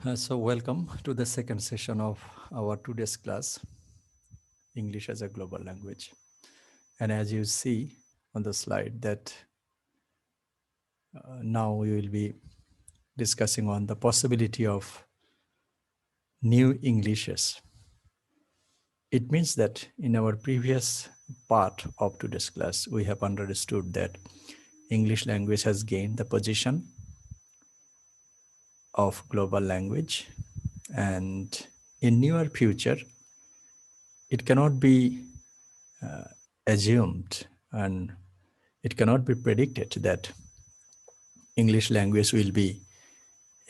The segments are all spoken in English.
So welcome to the second session of our today's class, English as a Global Language. And as you see on the slide that now we will be discussing on the possibility of new Englishes. It means that in our previous part of today's class, we have understood that English language has gained the position of global language, and in near future, it cannot be assumed and it cannot be predicted that English language will be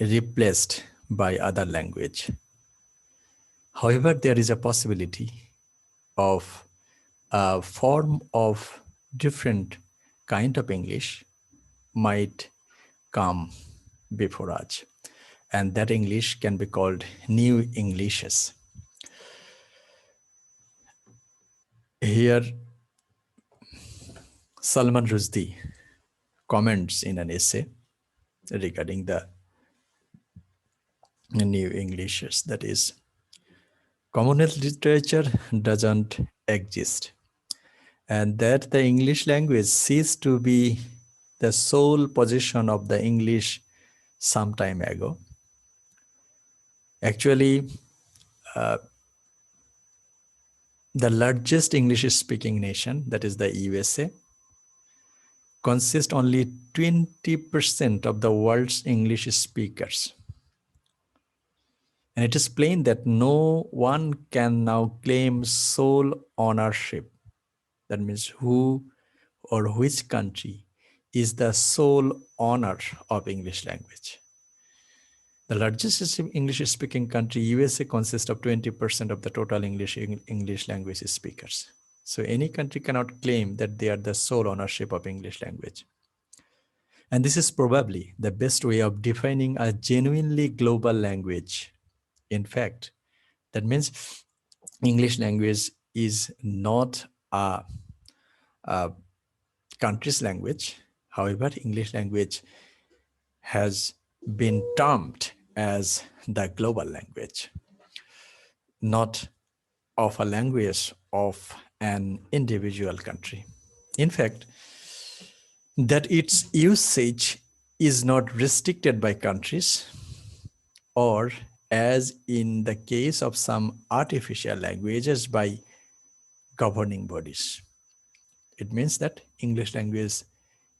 replaced by other language. However, there is a possibility of a form of different kind of English might come before us, and that English can be called new Englishes. Here, Salman Rushdie comments in an essay regarding the new Englishes, that is, commonwealth literature doesn't exist, and that the English language ceased to be the sole possession of the English some time ago. Actually, the largest English-speaking nation, that is the USA, consists only 20% of the world's English speakers. And it is plain that no one can now claim sole ownership. That means who or which country is the sole owner of English language. The largest English-speaking country, USA, consists of 20% of the total English language speakers. So any country cannot claim that they are the sole ownership of English language. And this is probably the best way of defining a genuinely global language. In fact, that means English language is not a country's language. However, English language has been termed as the global language, not of a language of an individual country. In fact, that its usage is not restricted by countries, or as in the case of some artificial languages, by governing bodies. It means that English language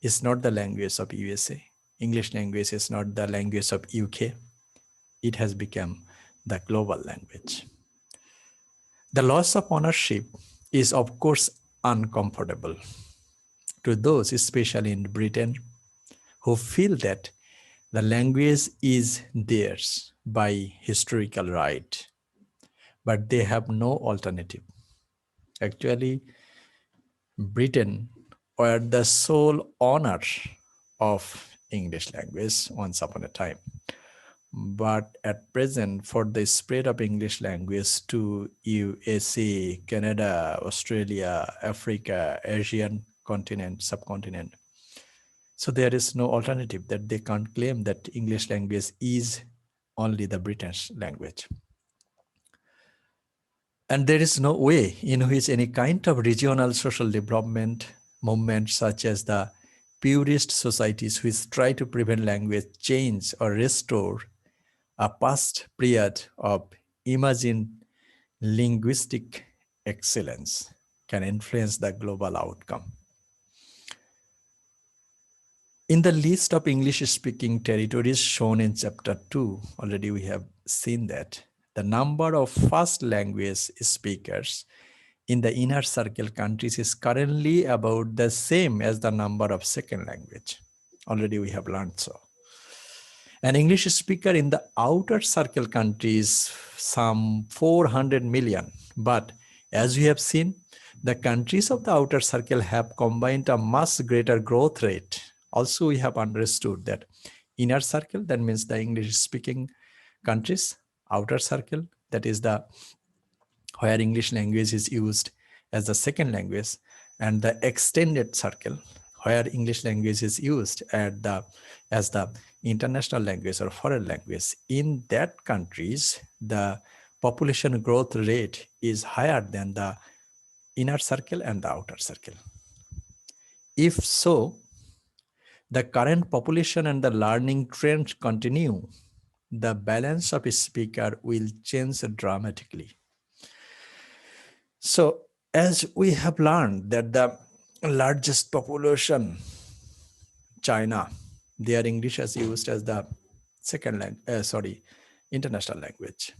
is not the language of USA. English language is not the language of UK. It has become the global language. The loss of ownership is, of course, uncomfortable to those, especially in Britain, who feel that the language is theirs by historical right, but they have no alternative. Actually, Britain were the sole owner of English language once upon a time. But at present, for the spread of English language to USA, Canada, Australia, Africa, Asian continent, subcontinent, so there is no alternative, that they can't claim that English language is only the British language. And there is no way in which any kind of regional social development movement, such as the purist societies which try to prevent language change or restore a past period of imagined linguistic excellence, can influence the global outcome. In the list of English-speaking territories shown in Chapter 2, already we have seen that the number of first language speakers in the inner circle countries is currently about the same as the number of second language. Already we have learned so. An English speaker in the outer circle countries, some 400 million. But as we have seen, the countries of the outer circle have combined a much greater growth rate. Also, we have understood that inner circle, that means the English speaking countries, outer circle, that is the where English language is used as the second language, and the extended circle, where English language is used as the international language or foreign language. In that countries, the population growth rate is higher than the inner circle and the outer circle. If so, the current population and the learning trend continue, the balance of a speaker will change dramatically. So, as we have learned that the largest population, China, their English is used as the international language,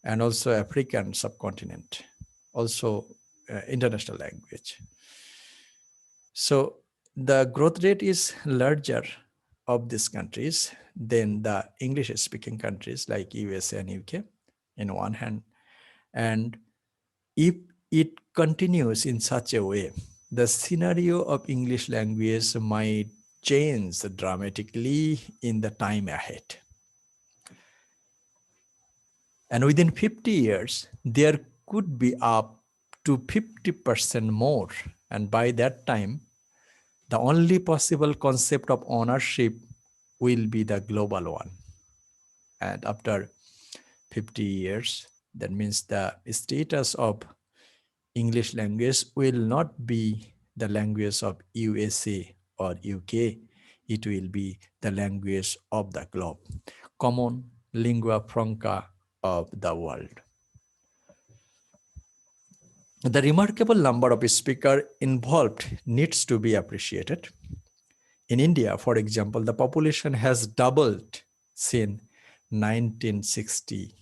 and also African subcontinent, also international language. So the growth rate is larger of these countries than the English speaking countries like USA and UK in one hand. And if it continues in such a way, the scenario of English language might change dramatically in the time ahead. And within 50 years, there could be up to 50% more. And by that time, the only possible concept of ownership will be the global one. And after 50 years, that means the status of English language will not be the language of USA or UK. It will be the language of the globe, common lingua franca of the world. The remarkable number of speakers involved needs to be appreciated. In India, for example, the population has doubled since 1960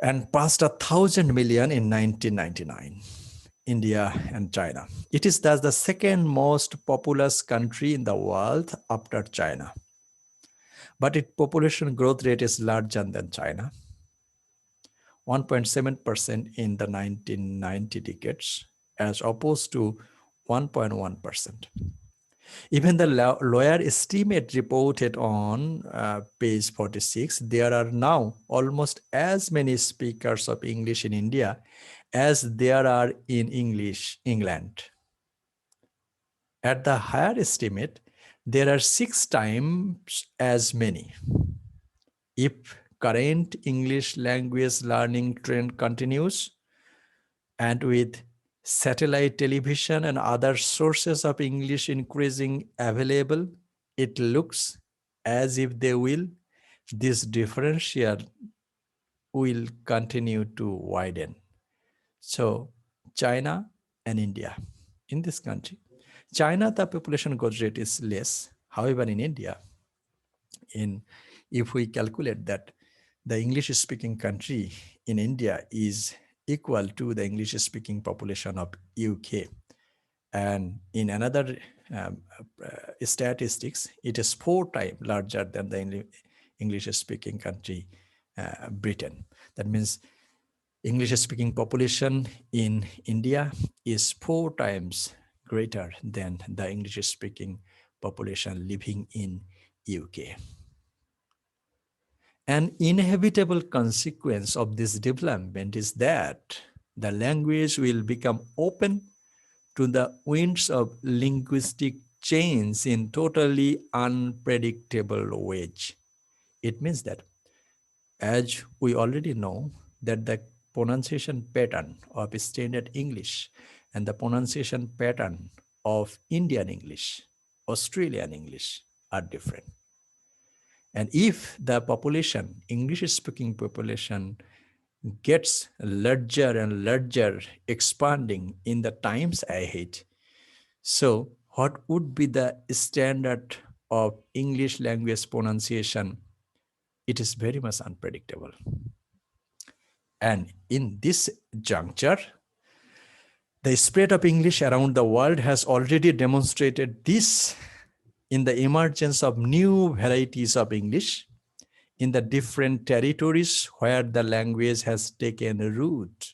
and passed 1,000 million in 1999. India and China. It is thus the second most populous country in the world after China. But its population growth rate is larger than China, 1.7% in the 1990 decades, as opposed to 1.1%. Even the lawyer estimate reported on page 46, there are now almost as many speakers of English in India as there are in England. At the higher estimate, there are 6 times as many. If current English language learning trend continues, and with satellite television and other sources of English increasing available, it looks as if this differential will continue to widen. So China and India. In this country, China, the population growth rate is less. However, in India, if we calculate that the English-speaking country in India is equal to the English-speaking population of UK. And in another statistics, it is 4 times larger than the English-speaking country, Britain. That means English-speaking population in India is 4 times greater than the English-speaking population living in UK. An inevitable consequence of this development is that the language will become open to the winds of linguistic change in totally unpredictable ways. It means that, as we already know, that the pronunciation pattern of standard English and the pronunciation pattern of Indian English, Australian English are different. And if the population, English-speaking population, gets larger and larger, expanding in the times ahead, so what would be the standard of English language pronunciation? It is very much unpredictable. And in this juncture, the spread of English around the world has already demonstrated this in the emergence of new varieties of English in the different territories where the language has taken root.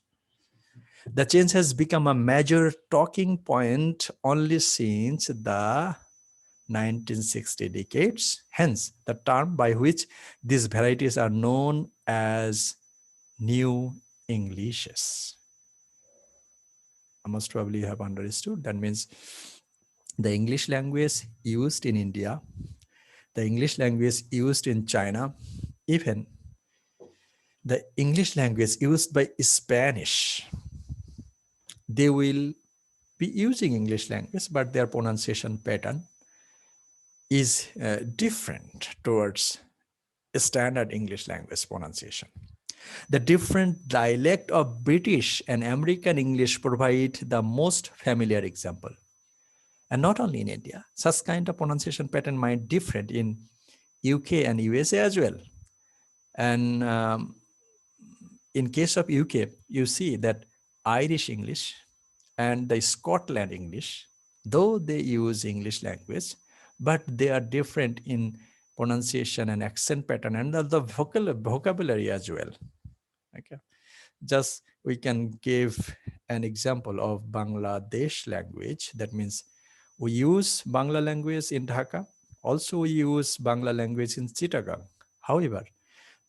The change has become a major talking point only since the 1960 decades. Hence, the term by which these varieties are known as New Englishes. Most probably you have understood. That means The English language used in India, the English language used in China, even the English language used by Spanish, they will be using English language, but their pronunciation pattern is different towards standard English language pronunciation. The different dialect of British and American English provide the most familiar example. And not only in India, such kind of pronunciation pattern might different in UK and USA as well. And in case of UK, you see that Irish English and the Scotland English, though they use English language, but they are different in pronunciation and accent pattern and the vocabulary as well. Okay, just we can give an example of Bangladesh language. That means we use Bangla language in Dhaka. Also, we use Bangla language in Chittagong. However,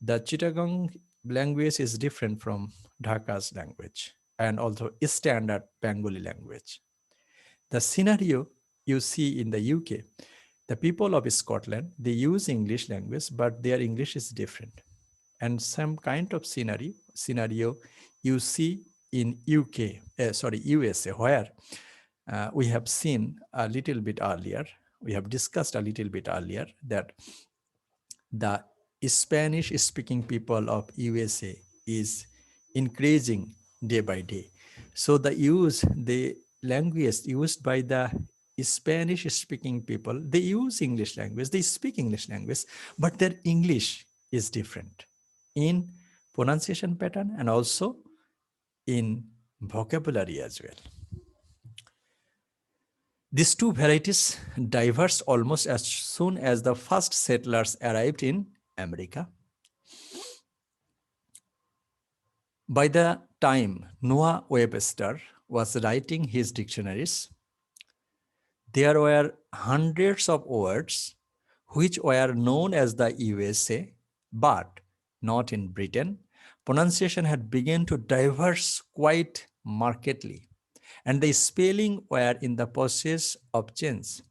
the Chittagong language is different from Dhaka's language and also standard Bengali language. The scenario you see in the UK, the people of Scotland, they use English language, but their English is different. And some kind of scenario you see in USA, where we have seen a little bit earlier, we have discussed a little bit earlier that the Spanish speaking people of USA is increasing day by day. So the language used by the Spanish speaking people, they use English language, they speak English language, but their English is different in pronunciation pattern and also in vocabulary as well. These two varieties diverged almost as soon as the first settlers arrived in America. By the time Noah Webster was writing his dictionaries, there were hundreds of words which were known as the USA, but not in Britain. Pronunciation had begun to diverge quite markedly, and the spelling were in the process of change.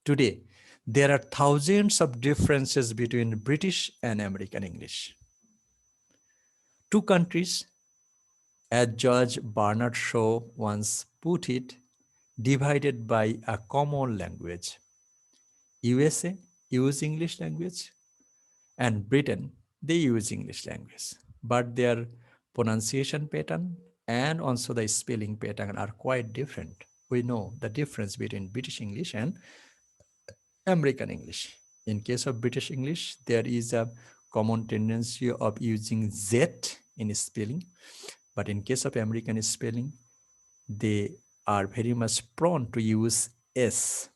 Today, there are thousands of differences between British and American English. Two countries, as George Bernard Shaw once put it, divided by a common language. USA use English language and Britain, they use English language, but their pronunciation pattern and also the spelling pattern are quite different. We know the difference between British English and American English. In case of British English, there is a common tendency of using Z in spelling, but in case of American spelling, they are very much prone to use S.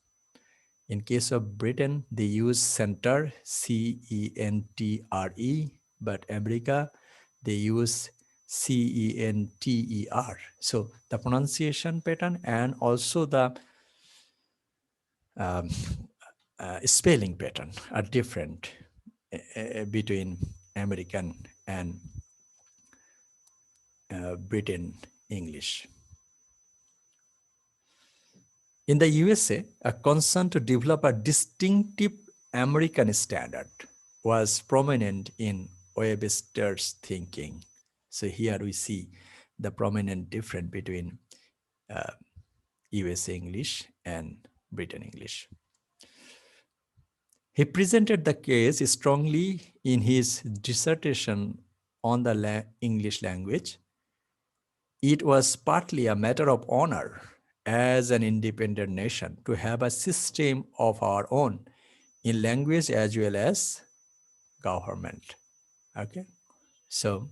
In case of Britain, they use center, C-E-N-T-R-E, but America, they use C-E-N-T-E-R. So the pronunciation pattern and also the um, spelling pattern are different between American and Britain English. In the USA, a concern to develop a distinctive American standard was prominent in Webster's thinking. So here we see the prominent difference between USA English and Britain English. He presented the case strongly in his dissertation on the English language. It was partly a matter of honor as an independent nation to have a system of our own in language as well as government. Okay, so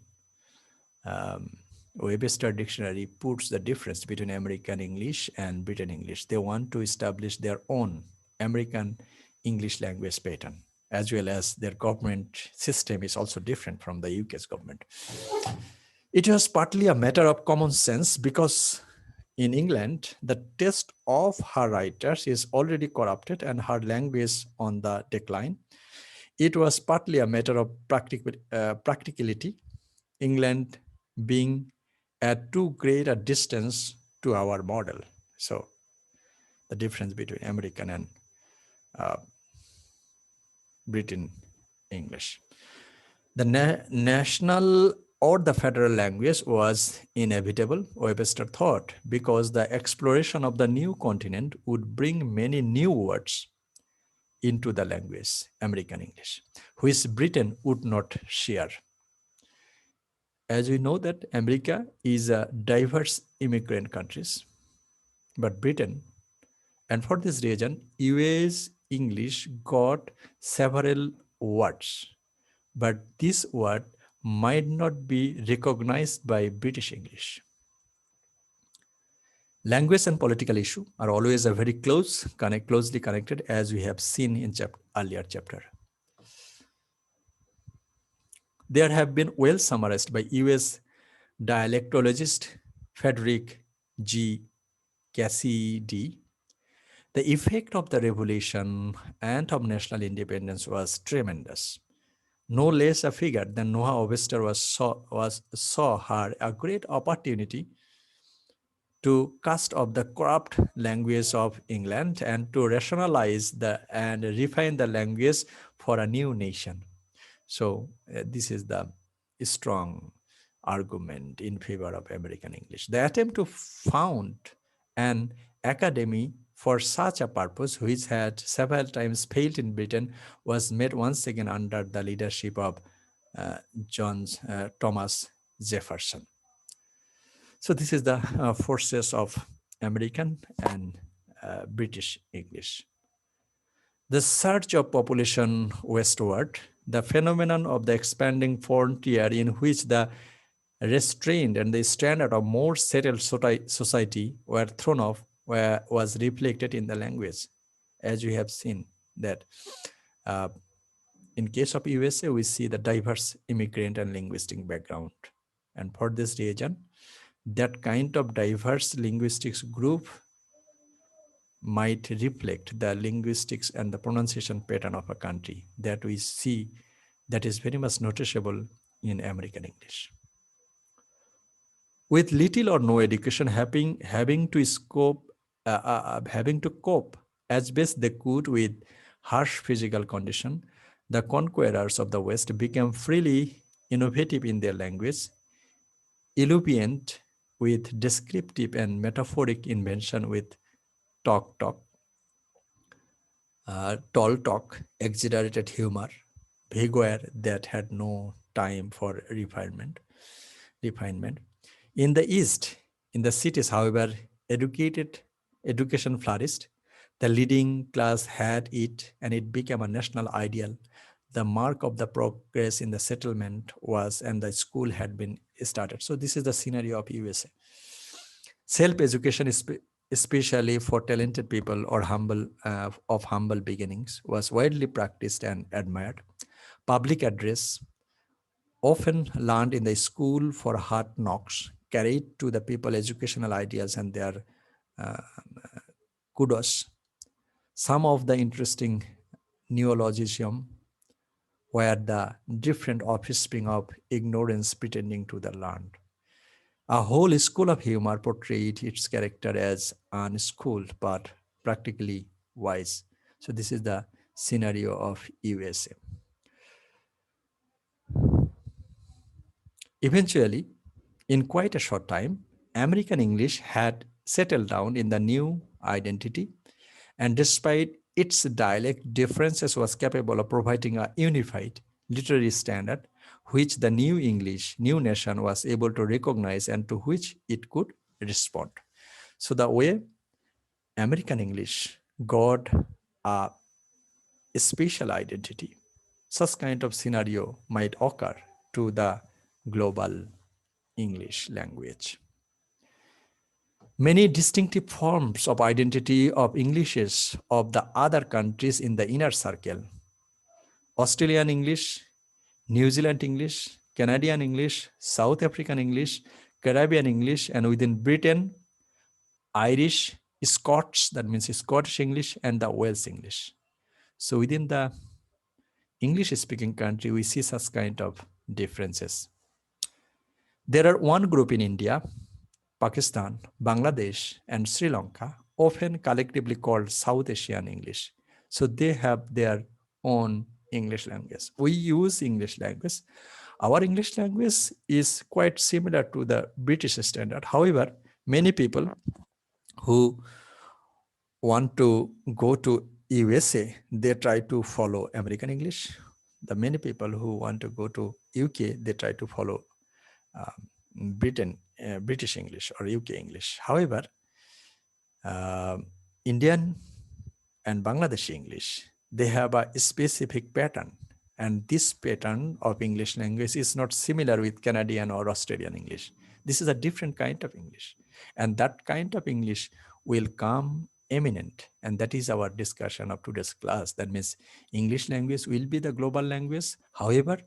Webster Dictionary puts the difference between American English and Britain English. They want to establish their own American English language pattern, as well as their government system is also different from the UK's government. It was partly a matter of common sense because in England, the taste of her writers is already corrupted and her language on the decline. It was partly a matter of practicality, England being at too great a distance to our model. So the difference between American and uh, Britain English. The national or the federal language was inevitable, Webster thought, because the exploration of the new continent would bring many new words into the language, American English, which Britain would not share. As we know that America is a diverse immigrant countries, but Britain, and for this reason, US English got several words, but this word might not be recognized by British English. Language and political issue are always a very closely connected, as we have seen in earlier chapter. There have been well summarized by US dialectologist Frederick G. Cassidy. The effect of the revolution and of national independence was tremendous. No less a figure than Noah Webster saw her a great opportunity to cast off the corrupt language of England and to rationalize and refine the language for a new nation. So this is the strong argument in favor of American English. The attempt to found an academy for such a purpose, which had several times failed in Britain, was made once again under the leadership of Thomas Jefferson. So this is the forces of American and British English. The surge of population westward, the phenomenon of the expanding frontier in which the restraint and the standard of more settled society were thrown off was reflected in the language. As we have seen that in case of USA, we see the diverse immigrant and linguistic background. And for this reason, that kind of diverse linguistics group might reflect the linguistics and the pronunciation pattern of a country that we see that is very much noticeable in American English. With little or no education, having to cope as best they could with harsh physical condition, the conquerors of the West became freely innovative in their language, eloquent with descriptive and metaphoric invention with talk, tall talk, exaggerated humor, vigor that had no time for refinement. In the East, in the cities, however, education flourished. The leading class had it, and it became a national ideal. The mark of the progress in the settlement was, and the school had been started. So this is the scenario of USA. Self-education, especially for talented people or of humble beginnings, was widely practiced and admired. Public address, often learned in the school for hard knocks, carried to the people educational ideas and their uh, kudos. Some of the interesting neologism were the different offspring of ignorance pretending to the learned. A whole school of humor portrayed its character as unschooled but practically wise. So this is the scenario of USA. Eventually, in quite a short time, American English had settled down in the new identity, and despite its dialect differences was capable of providing a unified literary standard which the new nation was able to recognize and to which it could respond. So the way American English got a special identity, such kind of scenario might occur to the global English language. Many distinctive forms of identity of Englishes of the other countries in the inner circle: Australian English, New Zealand English, Canadian English, South African English, Caribbean English, and within Britain, Irish, Scots, that means Scottish English, and the Welsh English. So within the English-speaking country, we see such kind of differences. There are one group in India, Pakistan, Bangladesh, and Sri Lanka often collectively called South Asian English. So they have their own English language. We use English language. Our English language is quite similar to the British standard. However, many people who want to go to USA, they try to follow American English. The many people who want to go to UK, they try to follow British English or UK English. However, uh, Indian and Bangladeshi English, they have a specific pattern. And this pattern of English language is not similar with Canadian or Australian English. This is a different kind of English. And that kind of English will come eminent. And that is our discussion of today's class. That means English language will be the global language. However,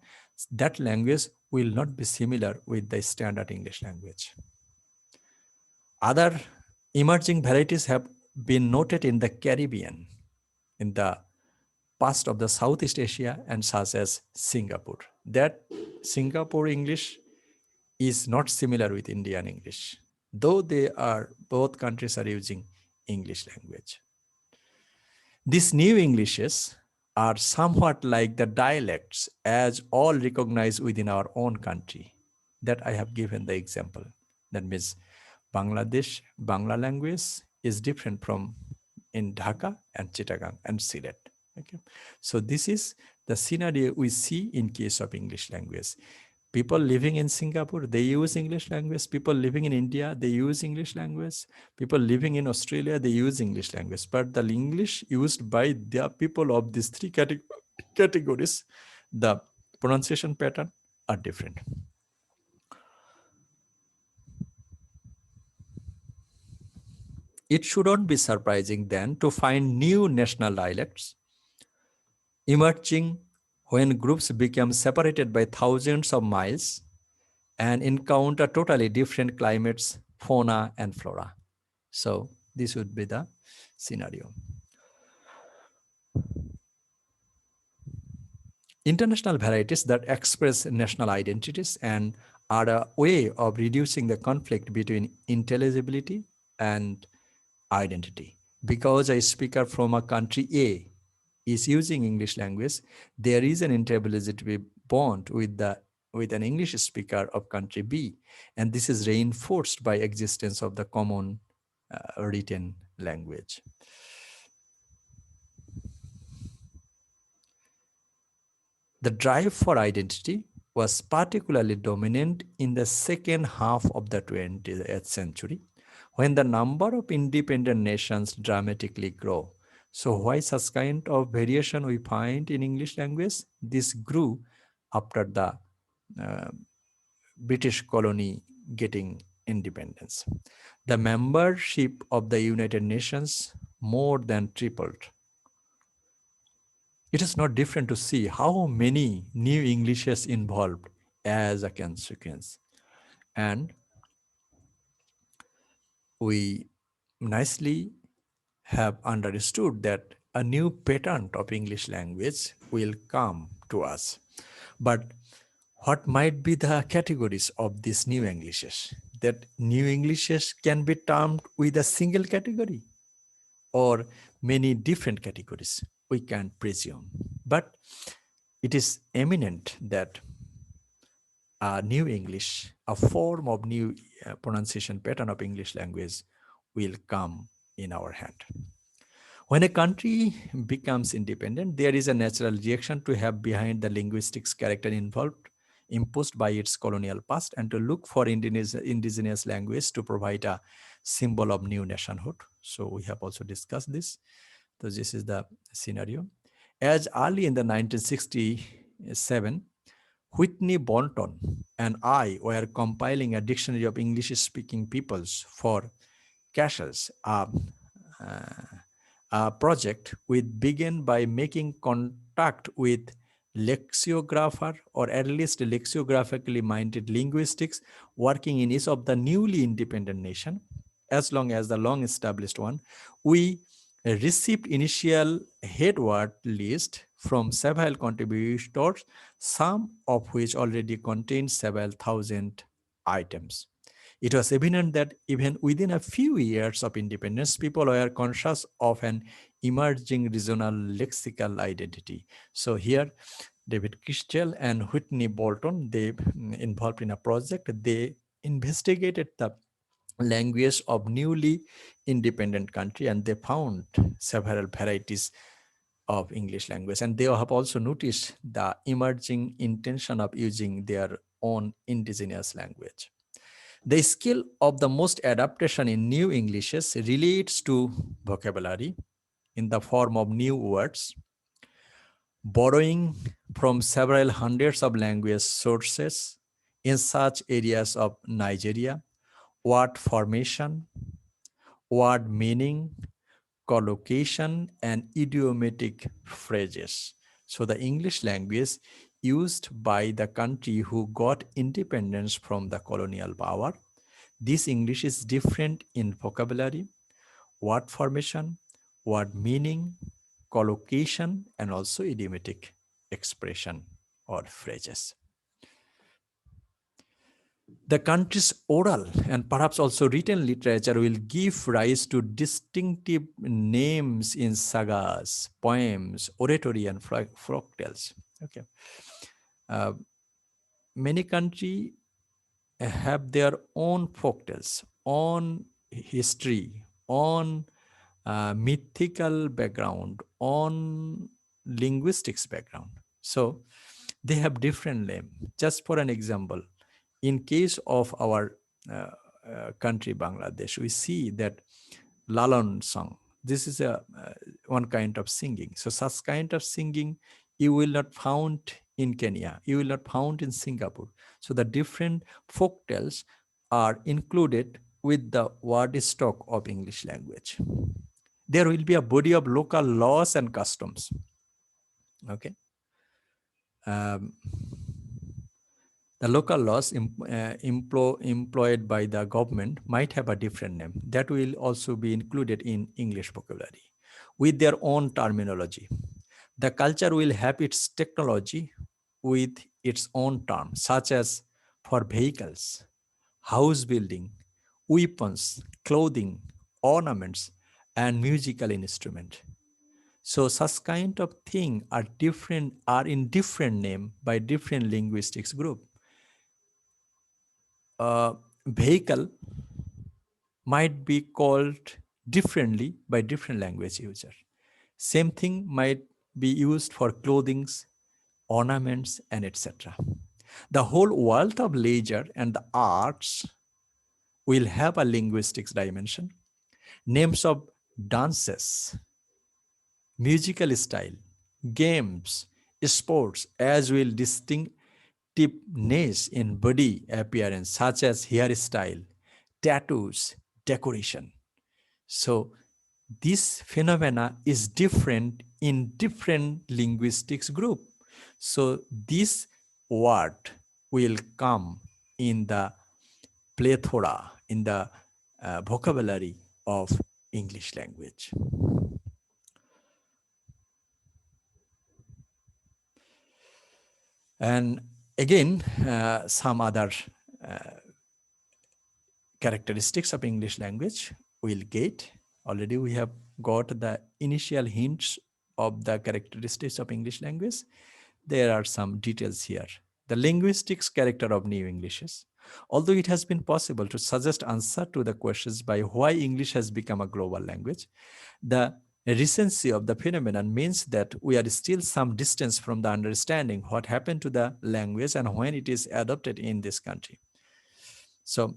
that language will not be similar with the standard English language. Other emerging varieties have been noted in the Caribbean, in the past of the Southeast Asia, and such as Singapore. That Singapore English is not similar with Indian English, though both countries are using English language. These new Englishes are somewhat like the dialects as all recognized within our own country. That I have given the example. That means Bangladesh, Bangla language is different from in Dhaka and Chittagong and Sylhet. Okay. So this is the scenario we see in case of English language. People living in Singapore, they use English language. People living in India, they use English language. People living in Australia, they use English language. But the English used by the people of these three categories, the pronunciation pattern are different. It shouldn't be surprising then to find new national dialects emerging when groups become separated by thousands of miles and encounter totally different climates, fauna, and flora. So this would be the scenario. International varieties that express national identities and are a way of reducing the conflict between intelligibility and identity. Because a speaker from a country A is using English language, there is an intelligibility bond with an English speaker of country B, and this is reinforced by existence of the common written language. The drive for identity was particularly dominant in the second half of the 20th century, when the number of independent nations dramatically grew. So why such kind of variation we find in English language? This grew after the uh, British colony getting independence. The membership of the United Nations more than tripled. It is not different to see how many new Englishes involved as a consequence. And we nicely have understood that a new pattern of English language will come to us. But what might be the categories of these new Englishes? That new Englishes can be termed with a single category or many different categories, we can presume. But it is eminent that a new English, a form of new pronunciation pattern of English language will come in our hand. When a country becomes independent, there is a natural reaction to have behind the linguistics character involved, imposed by its colonial past, and to look for indigenous language to provide a symbol of new nationhood. So we have also discussed this. So this is the scenario. As early in the 1967, Whitney Bolton and I were compiling a dictionary of English-speaking peoples for castles, a project we began by making contact with lexicographer or at least lexicographically minded linguistics working in each of the newly independent nation, as long as the long established one. We received initial headword list from several contributors, some of which already contained several thousand items. It was evident that even within a few years of independence, people were conscious of an emerging regional lexical identity. So here, David Christel and Whitney Bolton, they involved in a project. They investigated the language of newly independent country, and they found several varieties of English language. And they have also noticed the emerging intention of using their own indigenous language. The skill of the most adaptation in new Englishes relates to vocabulary in the form of new words, borrowing from several hundreds of language sources in such areas of Nigeria, word formation, word meaning, collocation, and idiomatic phrases. So the English language used by the country who got independence from the colonial power. This English is different in vocabulary, word formation, word meaning, collocation, and also idiomatic expression or phrases. The country's oral and perhaps also written literature will give rise to distinctive names in sagas, poems, oratory, and folk tales. Okay. Uh, Many countries have their own folk tales, own history, own mythical background, own linguistics background. So they have different name. Just for an example, in case of our country Bangladesh, we see that Lalon song. This is a one kind of singing. So such kind of singing you will not found in Kenya. You will not found in Singapore. So the different folk tales are included with the word stock of English language. There will be a body of local laws and customs. Okay. Um, the local laws employed by the government might have a different name. That will also be included in English vocabulary with their own terminology. The culture will have its technology with its own terms, such as for vehicles, house building, weapons, clothing, ornaments, and musical instrument. So such kind of thing are in different name by different linguistics group. Vehicle might be called differently by different language user. Same thing might be used for clothings, ornaments, and etc. The whole world of leisure and the arts will have a linguistics dimension. Names of dances, musical style, games, sports, as will distinctiveness in body appearance, such as hairstyle, tattoos, decoration. So this phenomena is different in different linguistics group. So this word will come in the plethora, in the vocabulary of English language. And again, some other characteristics of English language we'll get. Already we have got the initial hints of the characteristics of English language. There are some details here. The linguistics character of New Englishes. Although it has been possible to suggest answer to the questions by why English has become a global language, the recency of the phenomenon means that we are still some distance from the understanding what happened to the language and when it is adopted in this country. So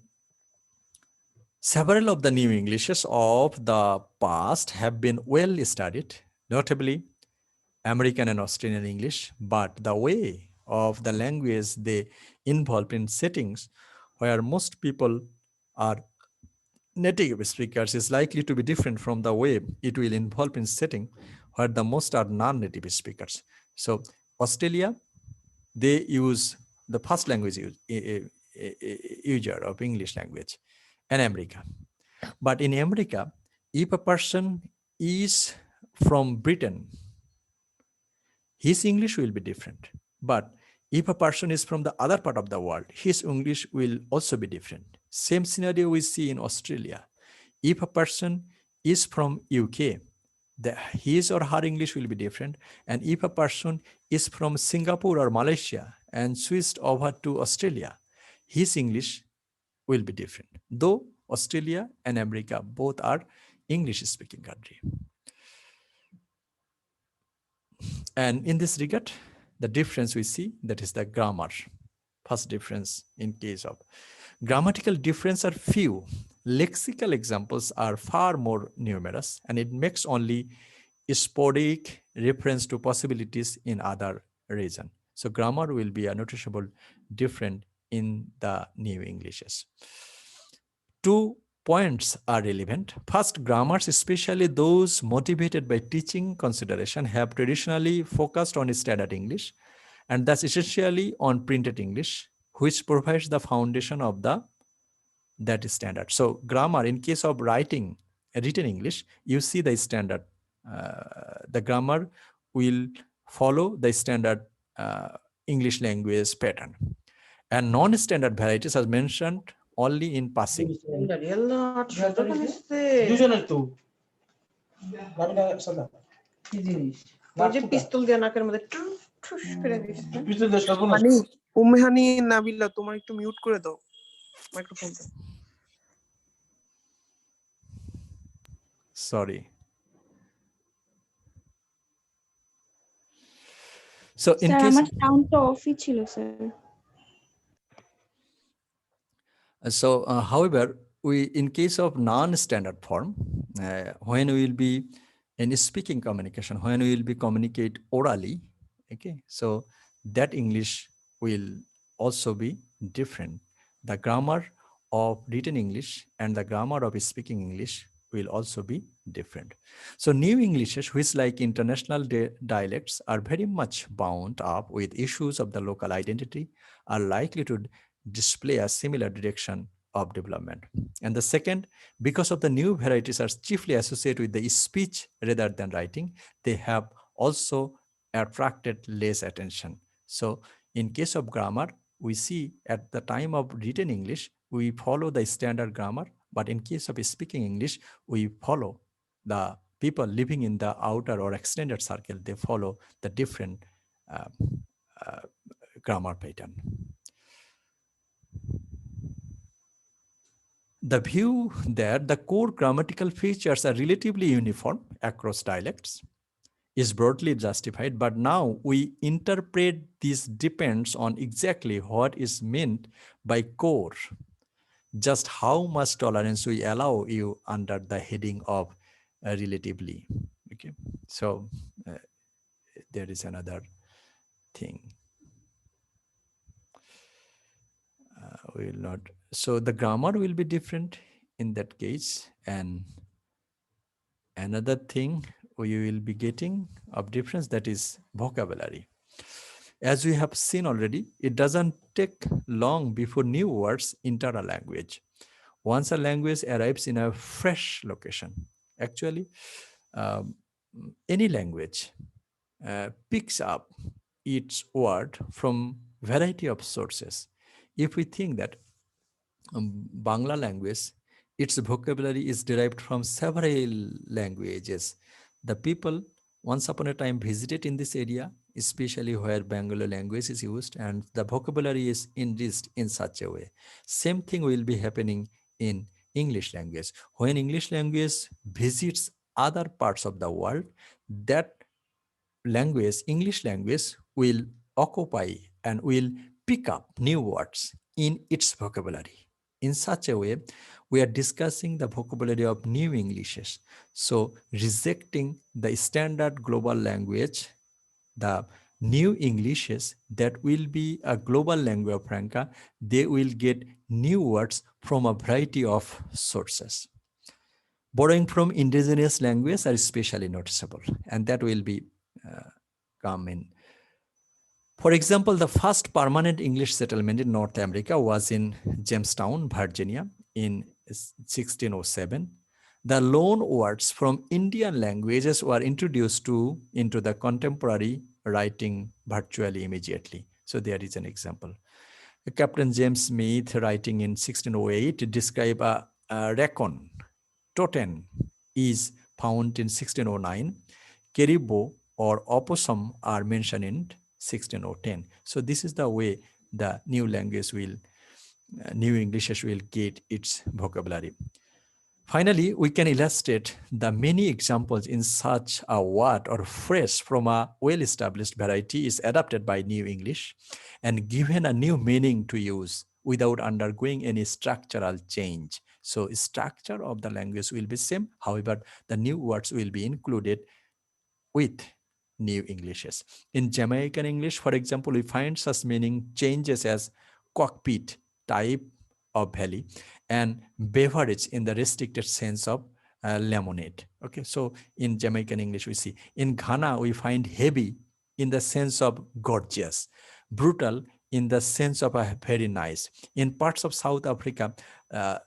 several of the new Englishes of the past have been well studied, notably American and Australian English, but the way of the language they involve in settings where most people are native speakers is likely to be different from the way it will involve in setting where the most are non-native speakers. So Australia, they use the first language user of English language, and America. But in America, if a person is from Britain, his English will be different. But if a person is from the other part of the world, his English will also be different. Same scenario we see in Australia. If a person is from UK, his or her English will be different. And if a person is from Singapore or Malaysia and switched over to Australia, his English will be different. Though Australia and America both are English-speaking country. And in this regard, the difference we see, that is the grammar. First difference in case of grammatical difference are few. Lexical examples are far more numerous, and it makes only sporadic reference to possibilities in other region. So grammar will be a noticeable different in the new Englishes. 2 points are relevant. First, grammars, especially those motivated by teaching consideration, have traditionally focused on standard English, and thus essentially on printed English, which provides the foundation of that standard. So grammar, in case of written English, you see the standard. The grammar will follow the standard English language pattern. And non-standard varieties are mentioned only in passing. Sorry. So in case however, in case of non-standard form, when we will be in speaking communication, when we will be communicate orally, okay, so that English will also be different. The grammar of written English and the grammar of speaking English will also be different. So new Englishes, which like international dialects are very much bound up with issues of the local identity, are likely to display a similar direction of development. And the second, because of the new varieties are chiefly associated with the speech rather than writing, they have also attracted less attention. So in case of grammar, we see at the time of written English, we follow the standard grammar, but in case of speaking English, we follow the people living in the outer or extended circle, they follow the different grammar pattern. The view that the core grammatical features are relatively uniform across dialects is broadly justified, but now we interpret this depends on exactly what is meant by core, just how much tolerance we allow you under the heading of relatively. Okay, so there is another thing. We will not. So the grammar will be different in that case, and another thing we will be getting of difference, that is vocabulary. As we have seen already, it doesn't take long before new words enter a language. Once a language arrives in a fresh location, actually, any language picks up its word from variety of sources. If we think that Bangla language, its vocabulary is derived from several languages. The people once upon a time visited in this area, especially where Bengali language is used, and the vocabulary is enriched in such a way. Same thing will be happening in English language. When English language visits other parts of the world, that language, English language, will occupy and will pick up new words in its vocabulary. In such a way, we are discussing the vocabulary of new Englishes. So rejecting the standard global language, the new Englishes that will be a global lingua franca, they will get new words from a variety of sources. Borrowing from indigenous language are especially noticeable, and that will be come in. For example, the first permanent English settlement in North America was in Jamestown, Virginia in 1607. The loan words from Indian languages were introduced into the contemporary writing virtually immediately. So there is an example. Captain James Smith, writing in 1608, describe a raccoon, totem, is found in 1609. Caribou or opossum are mentioned in 1610. So this is the way the new language will, new English will get its vocabulary. Finally, we can illustrate the many examples in such a word or phrase from a well-established variety is adapted by New English and given a new meaning to use without undergoing any structural change. So structure of the language will be same. However, the new words will be included with new Englishes. In Jamaican English, for example, we find such meaning changes as cockpit, type of valley, and beverage in the restricted sense of lemonade. Okay, so in Jamaican English, we see. In Ghana, we find heavy in the sense of gorgeous, brutal in the sense of very nice. In parts of South Africa, uh,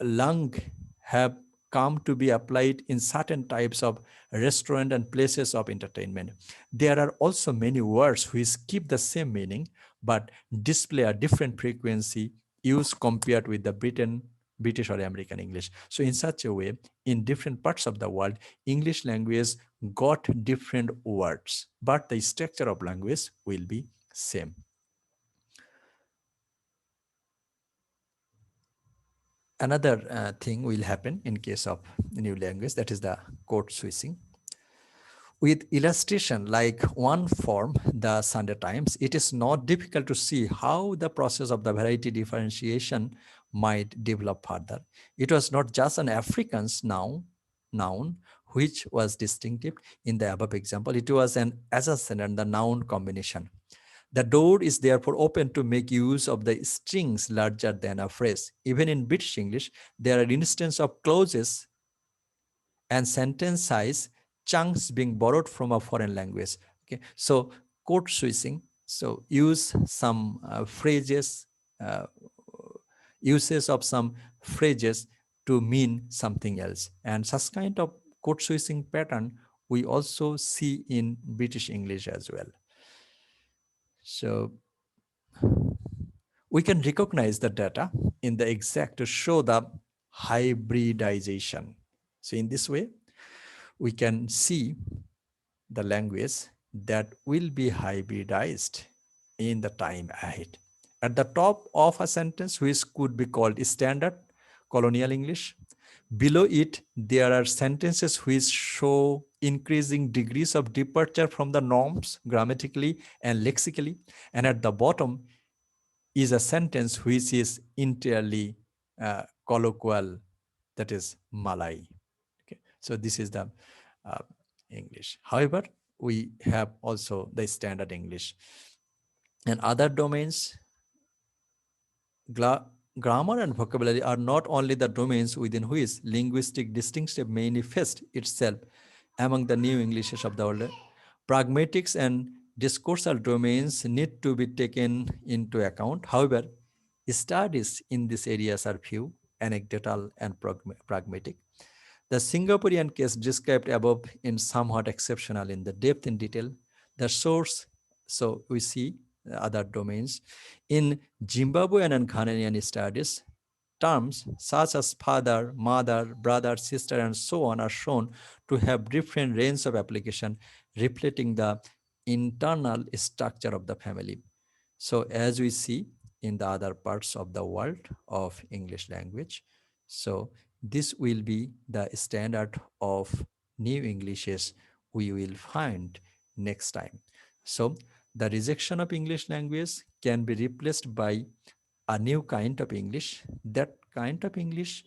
lung have come to be applied in certain types of restaurant and places of entertainment. There are also many words which keep the same meaning but display a different frequency use compared with the British or American English. So in such a way, in different parts of the world, English language got different words, but the structure of language will be same. Another thing will happen in case of new language, that is the code switching. With illustration like one form, the Sunday Times, it is not difficult to see how the process of the variety differentiation might develop further. It was not just an Afrikaans noun which was distinctive in the above example. It was an assassin and the noun combination. The door is therefore open to make use of the strings larger than a phrase. Even in British English, there are instances of clauses and sentence size chunks being borrowed from a foreign language. Okay, so code switching. So use some phrases, uh, uses of some phrases to mean something else, and such kind of code switching pattern we also see in British English as well. So we can recognize the data in the exact to show the hybridization. So in this way, we can see the language that will be hybridized in the time ahead. At the top of a sentence, which could be called standard colonial English, below it, there are sentences which show increasing degrees of departure from the norms grammatically and lexically. And at the bottom is a sentence which is entirely colloquial, that is Malay. Okay, so this is the uh, English. However, we have also the standard English. And other domains, grammar and vocabulary are not only the domains within which linguistic distinction manifests itself among the new Englishes of the world. Pragmatics and discoursal domains need to be taken into account. However, studies in these areas are few, anecdotal, and pragmatic. The Singaporean case described above is somewhat exceptional in the depth and detail. The source, so we see other domains. In Zimbabwean and Ghanaian studies, terms such as father, mother, brother, sister, and so on are shown to have different range of application, reflecting the internal structure of the family. So as we see in the other parts of the world of English language, so this will be the standard of new Englishes we will find next time. So the rejection of English language can be replaced by a new kind of English. That kind of English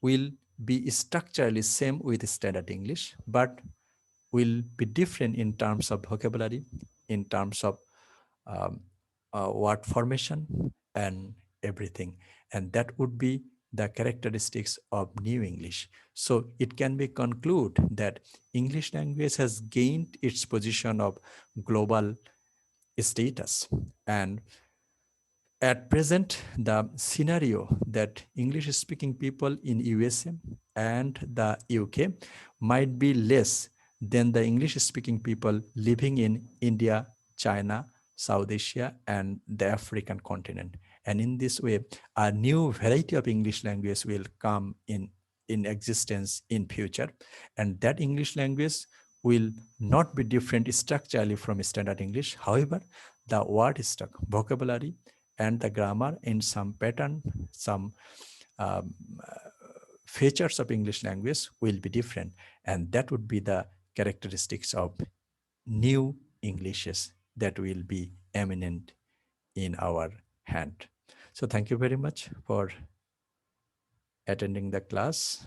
will be structurally same with standard English, but will be different in terms of vocabulary, in terms of um, word formation, and everything. And that would be the characteristics of New English. So it can be concluded that English language has gained its position of global status. And at present, the scenario that English-speaking people in USA and the UK might be less than the English-speaking people living in India, China, South Asia, and the African continent. And in this way, a new variety of English language will come in existence in future. And that English language will not be different structurally from standard English. However, the word stock, vocabulary, and the grammar in some pattern, some um, features of English language will be different. And that would be the characteristics of new Englishes that will be eminent in our hand. So thank you very much for attending the class.